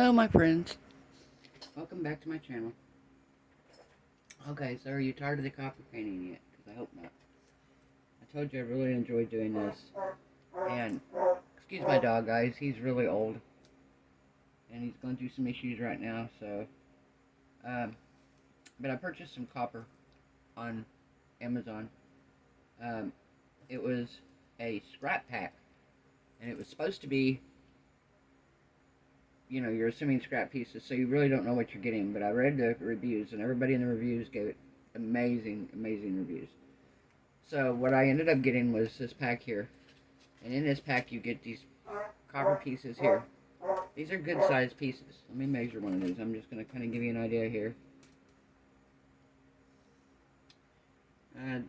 Hello, my friends. Welcome back to my channel. Okay, so are you tired of the copper painting yet? Because I hope not. I told you I really enjoyed doing this. And, excuse my dog, guys. He's really old. And he's going through some issues right now, so... but I purchased some copper on Amazon. It was a scrap pack. And it was supposed to be... You know, you're assuming scrap pieces, so you really don't know what you're getting. But I read the reviews, and everybody in the reviews gave it amazing, amazing reviews. So what I ended up getting was this pack here. And in this pack you get these copper pieces here. These are good sized pieces. Let me measure one of these. I'm just going to kind of give you an idea here.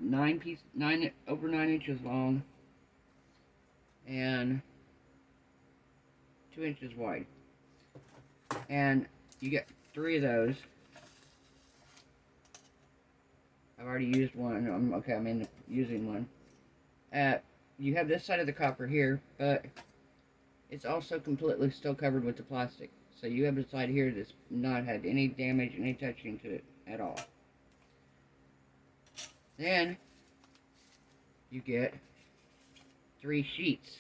9 inches long and 2 inches wide. And you get 3 of those. I've already used one. I'm using one. You have this side of the copper here, but it's also completely still covered with the plastic. So you have a side here that's not had any damage, any touching to it at all. Then you get 3 sheets.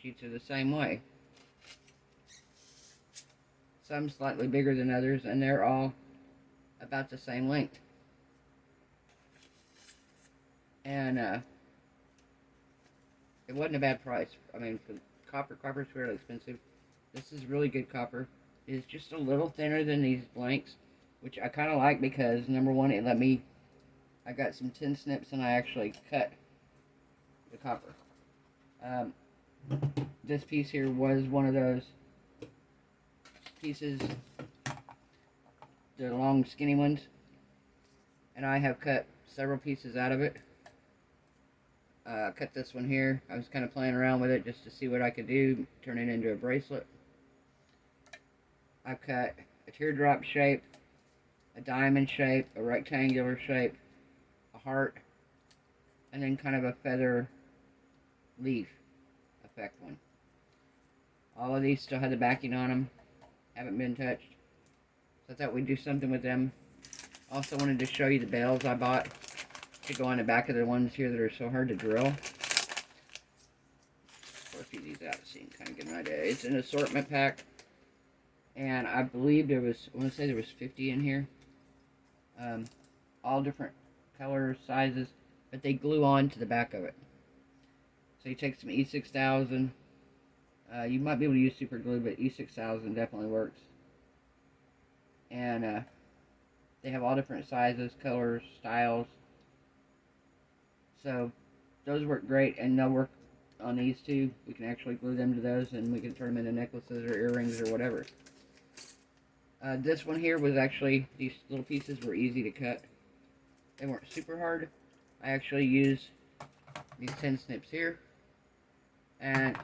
Sheets are the same way. Some slightly bigger than others, and they're all about the same length. And it wasn't a bad price. I mean, for copper's fairly expensive. This is really good copper. It's just a little thinner than these blanks, which I kind of like because, number one, I got some tin snips and I actually cut the copper. This piece here was one of those pieces, the long skinny ones, and I have cut several pieces out of it. Cut this one here. I was kind of playing around with it just to see what I could do, turn it into a bracelet. I've cut a teardrop shape, a diamond shape, a rectangular shape, a heart, and then kind of a feather leaf effect one. All of these still have the backing on them, haven't been touched. So I thought we'd do something with them. Also wanted to show you the bells I bought to go on the back of the ones here that are so hard to drill. Pull a few of these out so you can kind of get an idea. It's an assortment pack, and I believe I want to say there was 50 in here. All different colors, sizes, but they glue on to the back of it. So you take some E6000. You might be able to use super glue, but E6000 definitely works. And they have all different sizes, colors, styles. So those work great, and they'll work on these too. We can actually glue them to those, and we can turn them into necklaces or earrings or whatever. This one here was actually, these little pieces were easy to cut. They weren't super hard. I actually used these tin snips here, and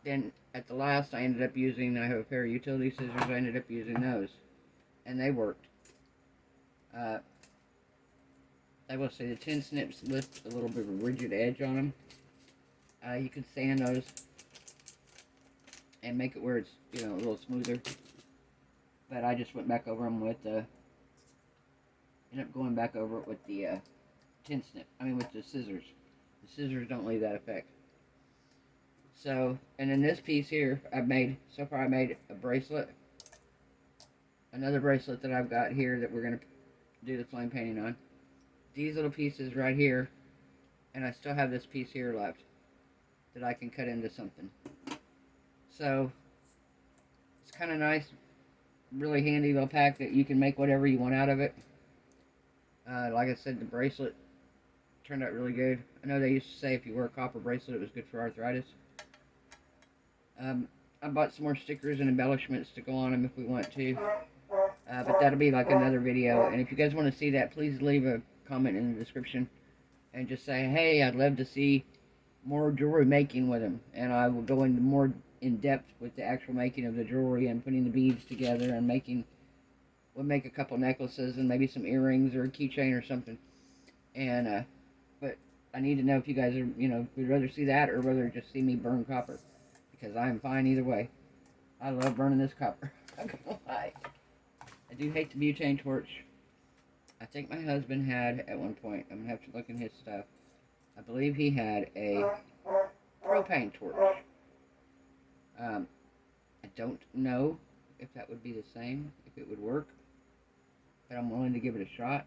then at the last I ended up using, I have a pair of utility scissors, I ended up using those, and they worked. I will say the tin snips lift a little bit of a rigid edge on them. You can sand those and make it where it's, you know, a little smoother. But I just went back over them with ended up going back over it with the with the scissors. The scissors don't leave that effect. So, and in this piece here, so far I made a bracelet. Another bracelet that I've got here that we're going to do the flame painting on. These little pieces right here, and I still have this piece here left that I can cut into something. So it's kind of nice, really handy little pack that you can make whatever you want out of it. Like I said, the bracelet turned out really good. I know they used to say if you wear a copper bracelet it was good for arthritis. I bought some more stickers and embellishments to go on them if we want to. But that'll be like another video. And if you guys want to see that, please leave a comment in the description and just say, hey, I'd love to see more jewelry making with them. And I will go into more in depth with the actual making of the jewelry and putting the beads together and we'll make a couple necklaces and maybe some earrings or a keychain or something. And but I need to know if you guys are, would rather see that or rather just see me burn copper, because I'm fine either way. I love burning this copper. I'm not gonna lie. I do hate the butane torch. I think my husband had at one point. I'm gonna have to look in his stuff. I believe he had a propane torch. I don't know if that would be the same, if it would work, but I'm willing to give it a shot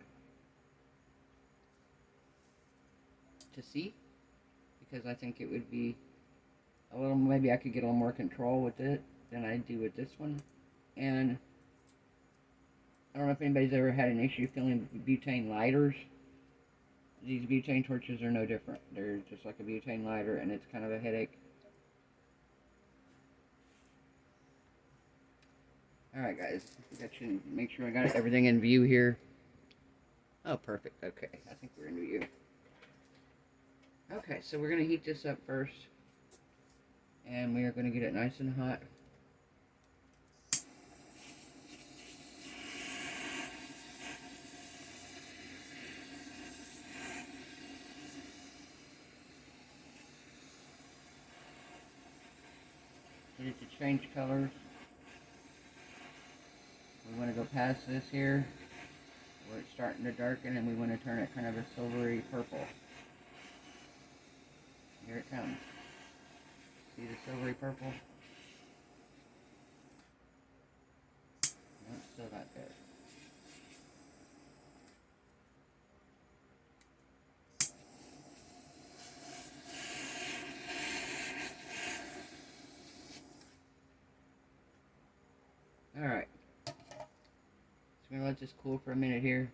to see, because I think it would be a little, maybe I could get a little more control with it than I do with this one. And I don't know if anybody's ever had an issue filling butane lighters. These butane torches are no different. They're just like a butane lighter, and it's kind of a headache. Alright guys, I should make sure I got everything in view here. Oh, perfect. Okay, I think we're in view. Okay, so we're going to heat this up first. And we are going to get it nice and hot. Get it to change colors. We want to go past this here, where it's starting to darken, and we want to turn it kind of a silvery purple. Here it comes. See the silvery purple? No, it's still not there. Alright. So we're going to let this cool for a minute here.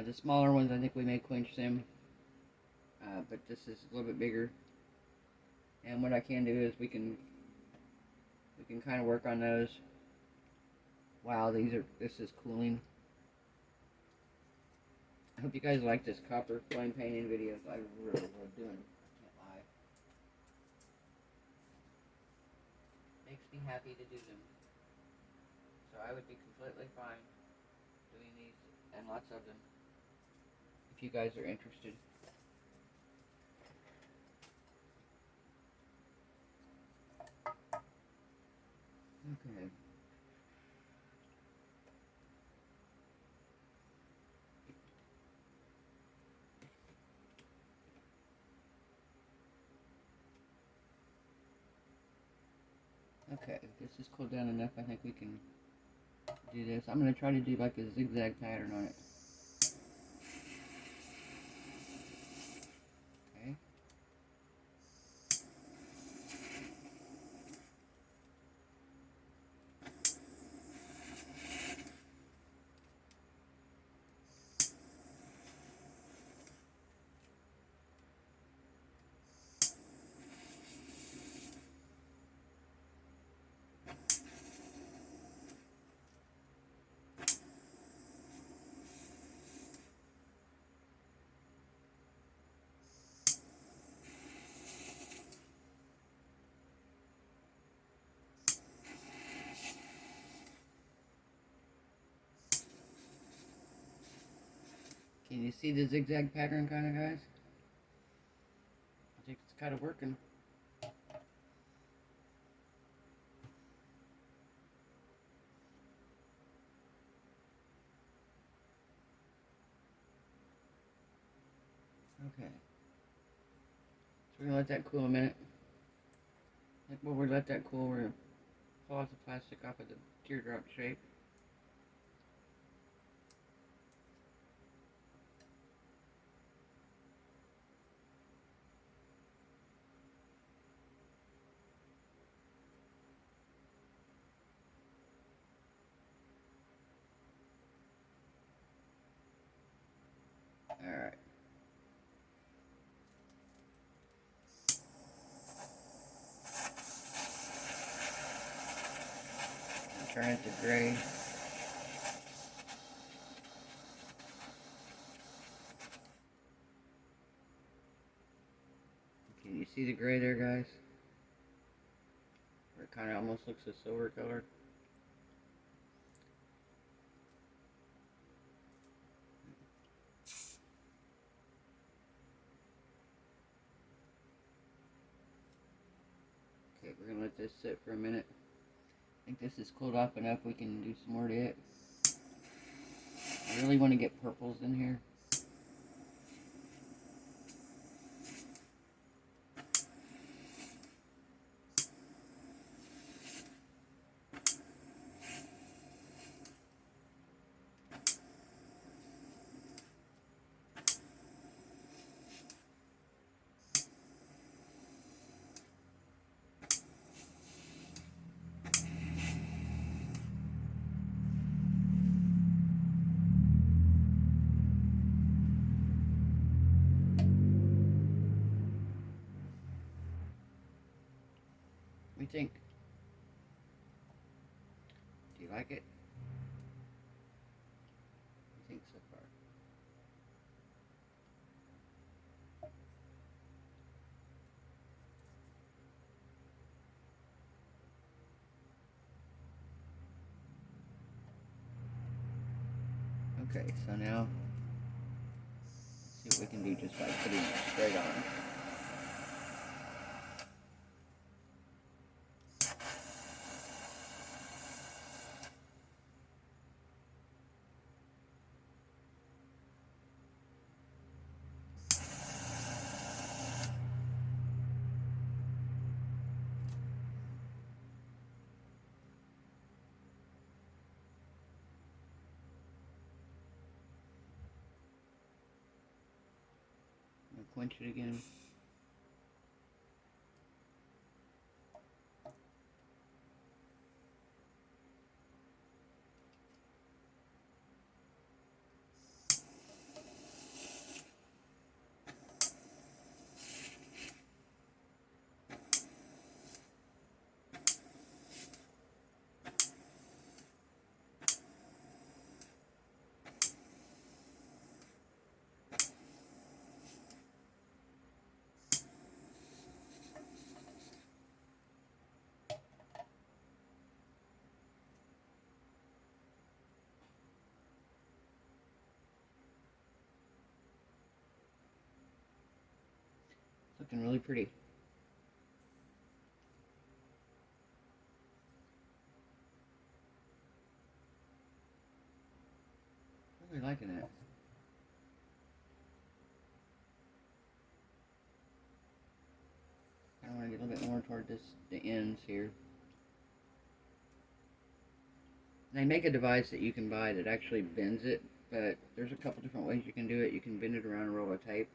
The smaller ones, I think we may quench them. But this is a little bit bigger. And what I can do is we can kind of work on those while this is cooling. I hope you guys like this copper flame painting videos. I really love doing them. I can't lie. Makes me happy to do them. So I would be completely fine doing these and lots of them if you guys are interested. Okay. Okay, if this is cooled down enough, I think we can do this. I'm going to try to do like a zigzag pattern on it. Okay. Can you see the zigzag pattern kind of, guys? I think it's kind of working. Okay. So we're going to let that cool a minute. Like while we let that cool, we're going to pull off the plastic off of the teardrop shape. Alright. Turn it to gray. Can you see the gray there, guys? Where it kind of almost looks a silver color. Okay, we're going to let let this sit for a minute. I think this is cooled off enough we can do some more to it. I really want to get purples in here. What do you think? Do you like it? What do you think so far? Okay, so now see what we can do just by putting it straight on. Quench it again. Looking really pretty. Really liking it. I want to get a little bit more toward the ends here. And they make a device that you can buy that actually bends it, but there's a couple different ways you can do it. You can bend it around a roll of tape.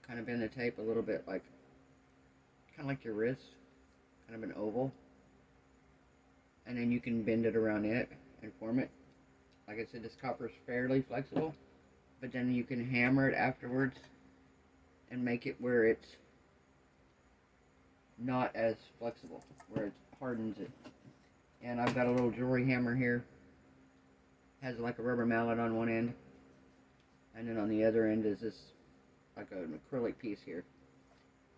Kind of bend the tape a little bit like, kind of like your wrist, kind of an oval. And then you can bend it around it and form it. Like I said, this copper is fairly flexible, but then you can hammer it afterwards and make it where it's not as flexible, where it hardens it. And I've got a little jewelry hammer here. Has like a rubber mallet on one end, and then on the other end is this like an acrylic piece here.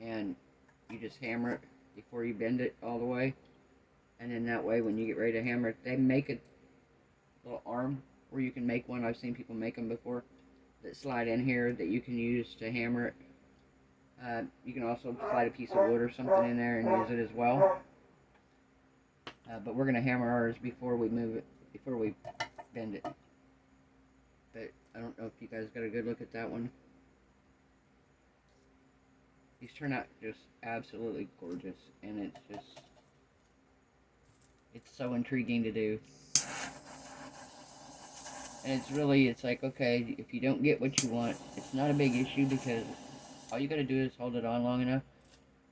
And you just hammer it before you bend it all the way, and then that way when you get ready to hammer it, they make a little arm where you can make one. I've seen people make them before that slide in here that you can use to hammer it. You can also slide a piece of wood or something in there and use it as well. But we're going to hammer ours before we move it, before we bend it. But I don't know if you guys got a good look at that one. These turn out just absolutely gorgeous, and it's so intriguing to do. And it's like, okay, if you don't get what you want, it's not a big issue, because all you got to do is hold it on long enough,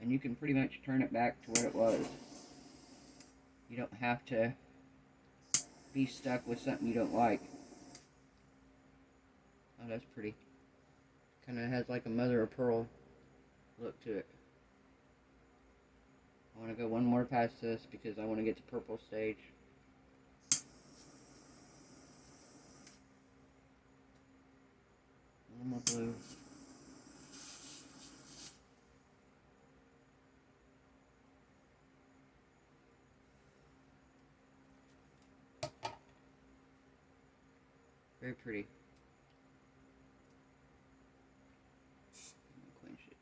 and you can pretty much turn it back to what it was. You don't have to be stuck with something you don't like. Oh, that's pretty. Kind of has like a mother of pearl look to it. I want to go one more past this because I want to get to purple stage. One more blue. Very pretty. Quench it.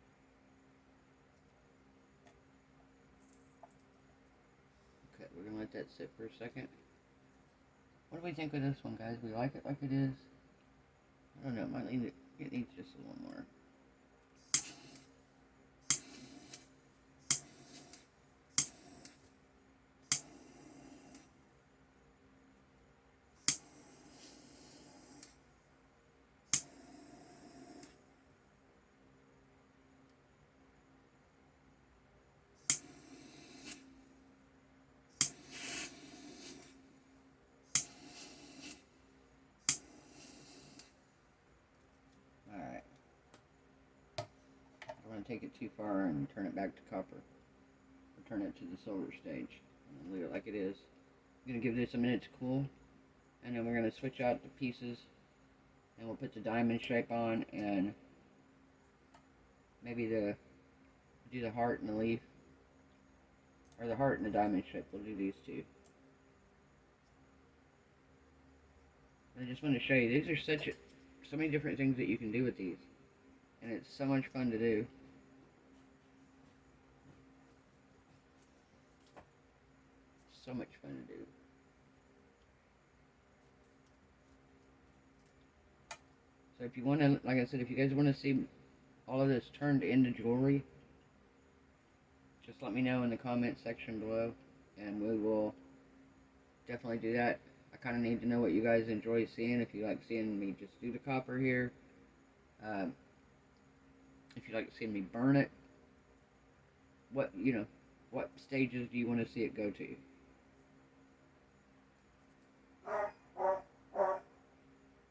that sit for a second. What do we think of this one, guys? We like it like it is? I don't know, it needs just a little more. Alright. I don't want to take it too far and turn it back to copper. Or turn it to the silver stage. And leave it like it is. I'm going to give this a minute to cool. And then we're going to switch out the pieces. And we'll put the diamond shape on. And maybe do the heart and the leaf. Or the heart and the diamond shape. We'll do these two. I just want to show you. These are so many different things that you can do with these. And it's so much fun to do. So much fun to do. So if you want to, like I said, if you guys want to see all of this turned into jewelry, just let me know in the comment section below, and we will definitely do that. I kind of need to know what you guys enjoy seeing. If you like seeing me just do the copper here, if you like seeing me burn it, what stages do you want to see it go to?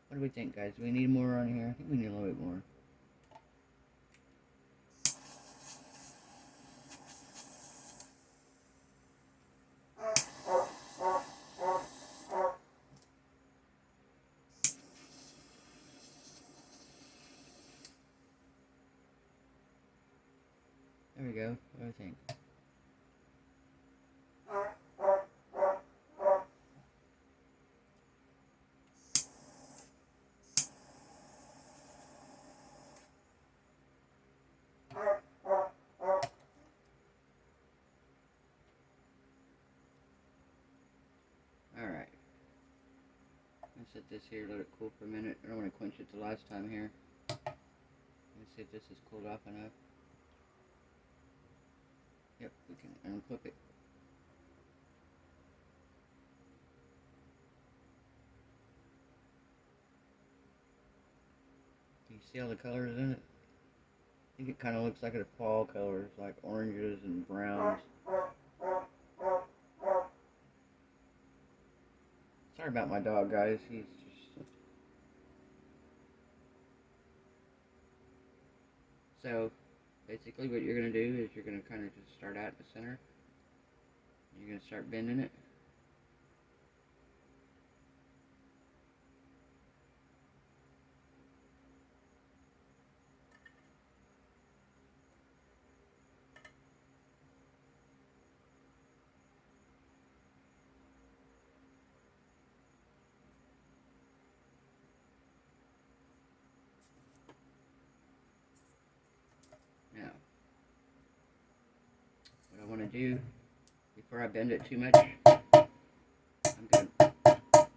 What do we think, guys? Do we need more on here? I think we need a little bit more. There we go. What do you think? Alright. Let's set this here, let it cool for a minute. I don't want to quench it the last time here. Let's see if this is cooled off enough. Yep, we can unclip it. Do you see all the colors in it? I think it kind of looks like a fall colors, like oranges and browns. Sorry about my dog, guys. He's just... So, basically what you're going to do is you're going to kind of just start out in the center. You're going to start bending it. Now, what I want to do, before I bend it too much, I'm going to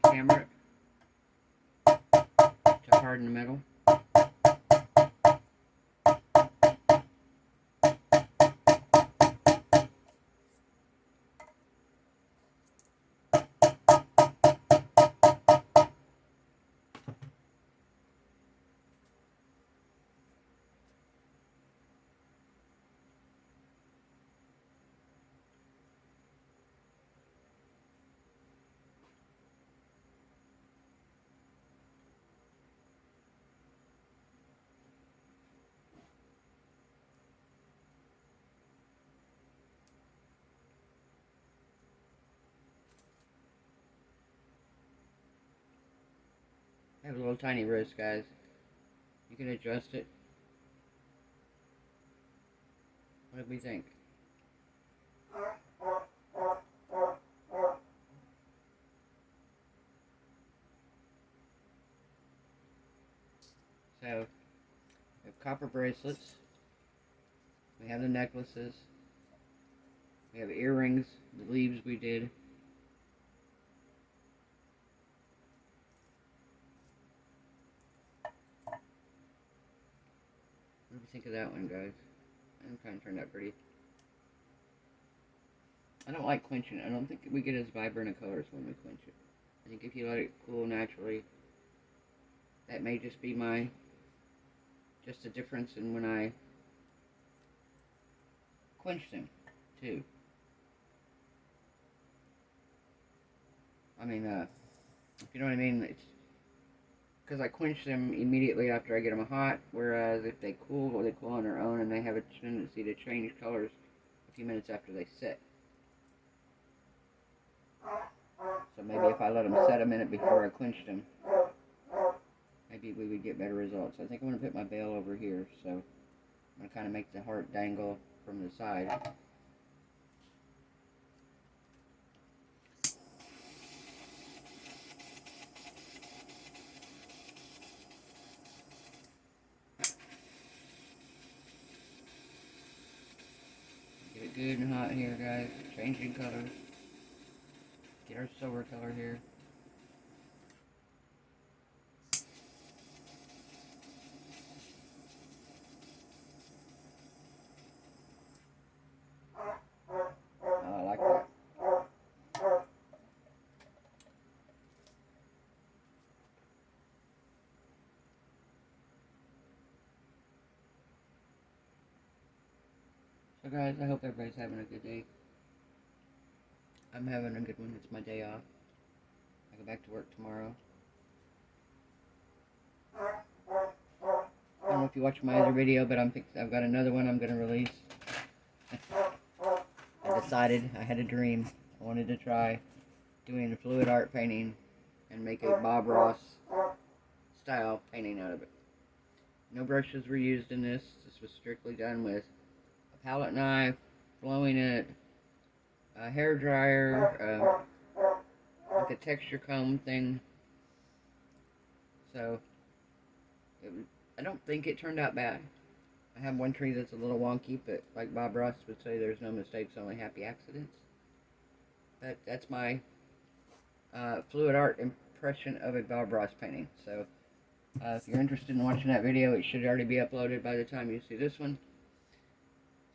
hammer it to harden the metal. I have a little tiny wrist, guys. You can adjust it. What do we think? So, we have copper bracelets. We have the necklaces. We have earrings, the leaves we did. think of that one, guys? I'm kind of turned out pretty. I don't like quenching it. I don't think we get as vibrant a colors when we quench it. I think if you let it cool naturally, that may just be just a difference in when I quench them, too. I mean, if you know what I mean, it's because I quench them immediately after I get them hot, whereas if they cool on their own, and they have a tendency to change colors a few minutes after they set. So maybe if I let them set a minute before I quenched them, maybe we would get better results. I think I'm going to put my bail over here, so I'm going to kind of make the heart dangle from the side. Get it good and hot here, guys. Changing colors. Get our silver color here. Oh, I like that. So guys, I hope everybody's having a good day. I'm having a good one. It's my day off. I go back to work tomorrow. I don't know if you watched my other video, but I've got another one I'm going to release. I decided, I had a dream. I wanted to try doing a fluid art painting and make a Bob Ross style painting out of it. No brushes were used in this. This was strictly done with a palette knife, blowing it, a hair dryer, like a texture comb thing. So I don't think it turned out bad. I have one tree that's a little wonky, but like Bob Ross would say, there's no mistakes, only happy accidents. But that's my fluid art impression of a Bob Ross painting. So if you're interested in watching that video, it should already be uploaded by the time you see this one.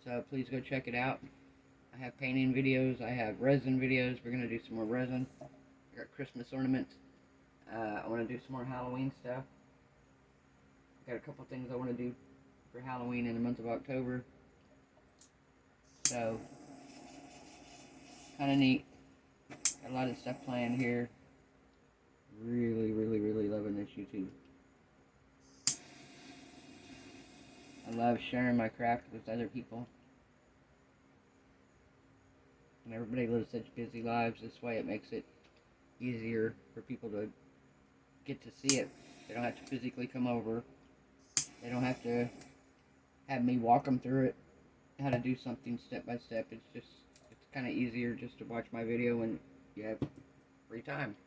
So please go check it out. I have painting videos, I have resin videos. We're going to do some more resin. I got Christmas ornaments. I want to do some more Halloween stuff. Got a couple things I want to do for Halloween in the month of October. So, kind of neat. Got a lot of stuff planned here. Really, really, really loving this YouTube. I love sharing my craft with other people. And everybody lives such busy lives. This way it makes it easier for people to get to see it. They don't have to physically come over. They don't have to have me walk them through it, how to do something step by step. It's kind of easier just to watch my video when you have free time.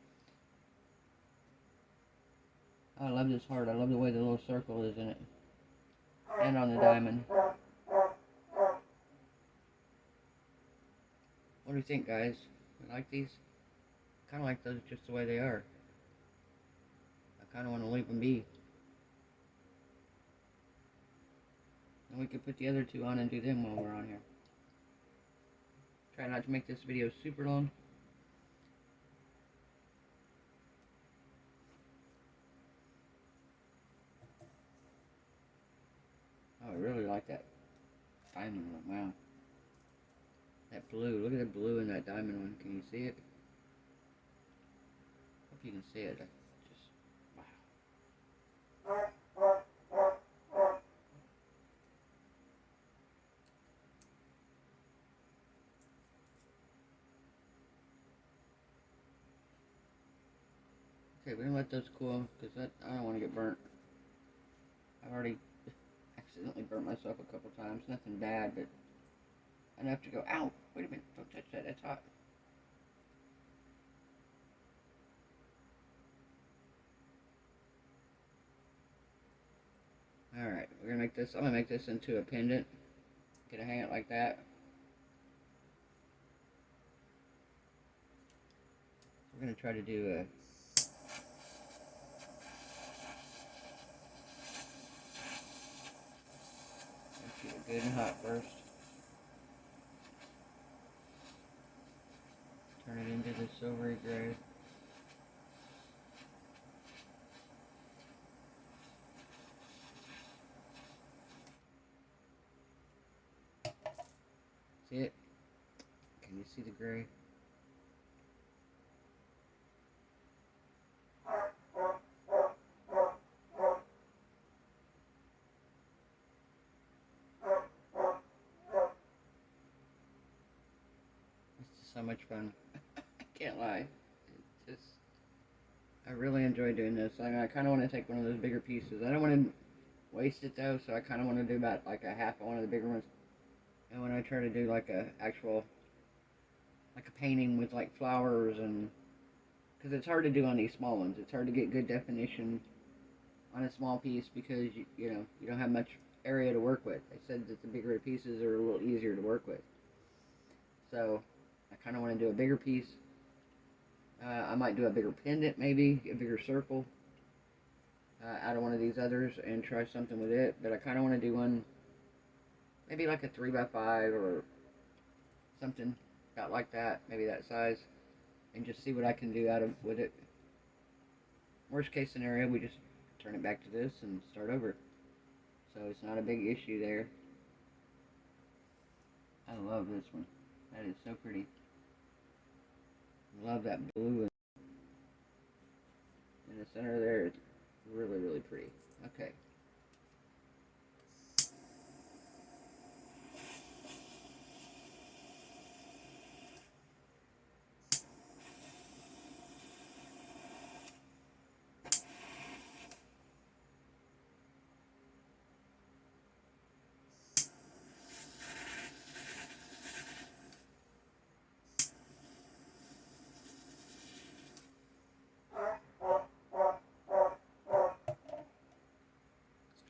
I love this heart. I love the way the little circle is in it. And on the diamond. What do you think, guys? You like these? Kind of like those just the way they are. I kind of want to leave them be. And we could put the other two on and do them while we're on here. Try not to make this video super long. Oh, I really like that diamond one. Wow. That blue. Look at the blue in that diamond one. Can you see it? Hope you can see it. Just, wow. Okay, we're gonna let those cool because I don't want to get burnt. I've already accidentally burnt myself a couple times. Nothing bad, but enough to go, ow, wait a minute, don't touch that, that's hot. Alright, we're gonna make this, I'm gonna make this into a pendant. Get a hang it like that. We're gonna try to do a good and hot first. Turn it into the silvery gray. See it? Can you see the gray? It's just so much fun. I can't lie. It's just, I really enjoy doing this. I kind of want to take one of those bigger pieces. I don't want to waste it though, so I kind of want to do about like a half of one of the bigger ones. And when I try to do like a actual, like a painting with like flowers and, because it's hard to do on these small ones. It's hard to get good definition on a small piece because you know you don't have much area to work with. They said that the bigger pieces are a little easier to work with. So I kind of want to do a bigger piece. I might do a bigger pendant, maybe a bigger circle out of one of these others and try something with it. But I kind of want to do one, maybe like a 3x5 or something about like that, maybe that size, and just see what I can do out of with it. Worst case scenario, we just turn it back to this and start over. So it's not a big issue there. I love this one. That is so pretty. Love that blue in the center there. It's really, really pretty. Okay.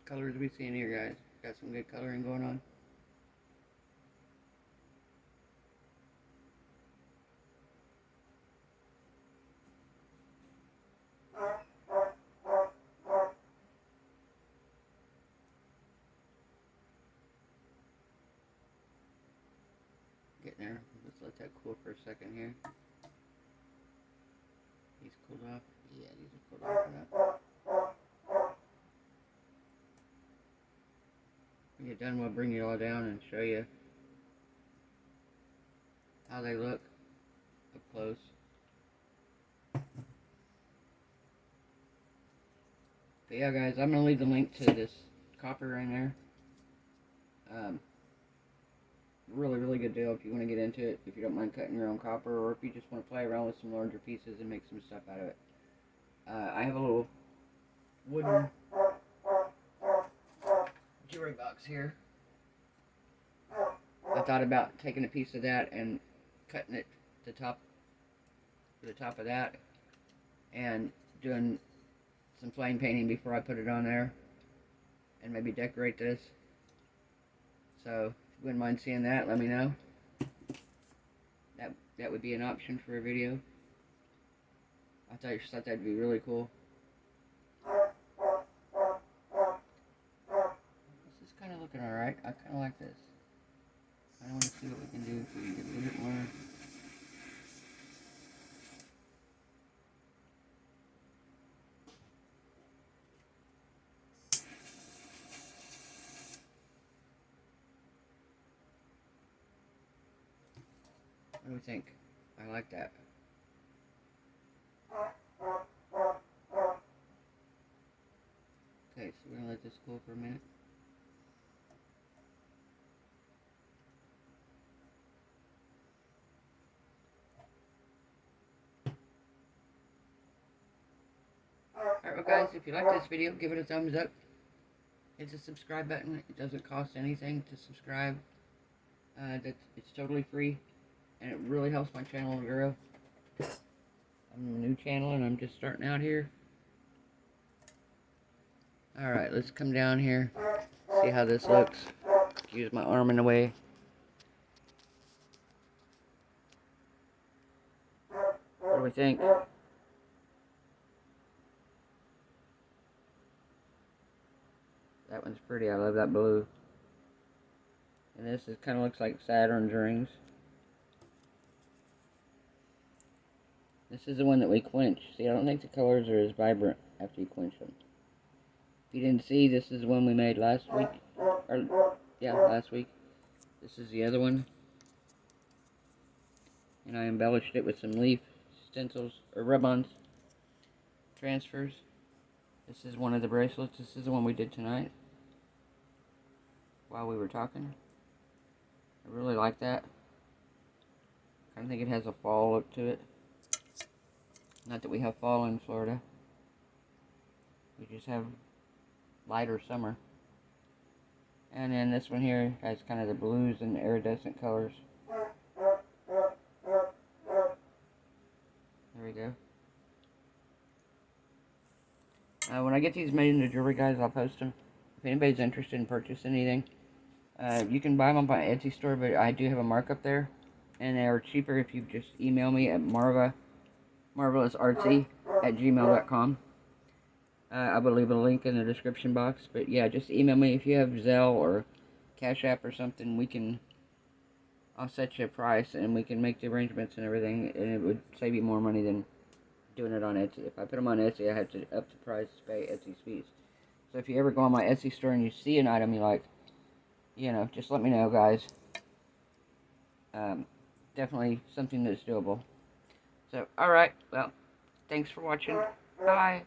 Colors we see in here, guys. Got some good coloring going on. Getting there. Let's let that cool for a second here. These cooled off. Yeah, these are cooled off enough. When you're done, we'll bring it all down and show you how they look up close. But yeah, guys, I'm going to leave the link to this copper in there. Really, really good deal if you want to get into it, if you don't mind cutting your own copper, or if you just want to play around with some larger pieces and make some stuff out of it. I have a little wooden jewelry box here. I thought about taking a piece of that and cutting it to the top of that and doing some flame painting before I put it on there and maybe decorate this. So if you wouldn't mind seeing that, let me know. That would be an option for a video. I thought that'd be really cool. This is kind of looking alright. I kind of like this. I want to see what we can do if we can get a little bit more. What do we think? I like that. Okay, so we're going to let this cool for a minute. Alright, well guys, if you like this video, give it a thumbs up. Hit the subscribe button. It doesn't cost anything to subscribe. It's totally free, and it really helps my channel to grow. I'm a new channel, and I'm just starting out here. Alright, let's come down here, see how this looks. Use my arm in the way. What do we think? That one's pretty. I love that blue. And this kind of looks like Saturn's rings. This is the one that we quench. See, I don't think the colors are as vibrant after you quench them. If you didn't see, this is the one we made last week. Last week. This is the other one. And I embellished it with some leaf stencils, or rub-ons, transfers. This is one of the bracelets. This is the one we did tonight while we were talking. I really like that. I think it has a fall look to it. Not that we have fall in Florida. We just have lighter summer. And then this one here has kind of the blues and iridescent colors. There we go. When I get these made into jewelry, guys, I'll post them. If anybody's interested in purchasing anything, you can buy them on my Etsy store, but I do have a markup there. And they are cheaper if you just email me at MarvelousArtzy@gmail.com. I will leave a link in the description box. But yeah, just email me if you have Zelle or Cash App or something. I'll set you a price and we can make the arrangements and everything, and it would save you more money than doing it on Etsy. If I put them on Etsy, I have to up the price to pay Etsy's fees. So if you ever go on my Etsy store and you see an item you like, just let me know, guys. Definitely something that's doable. So, alright, well, thanks for watching. Bye.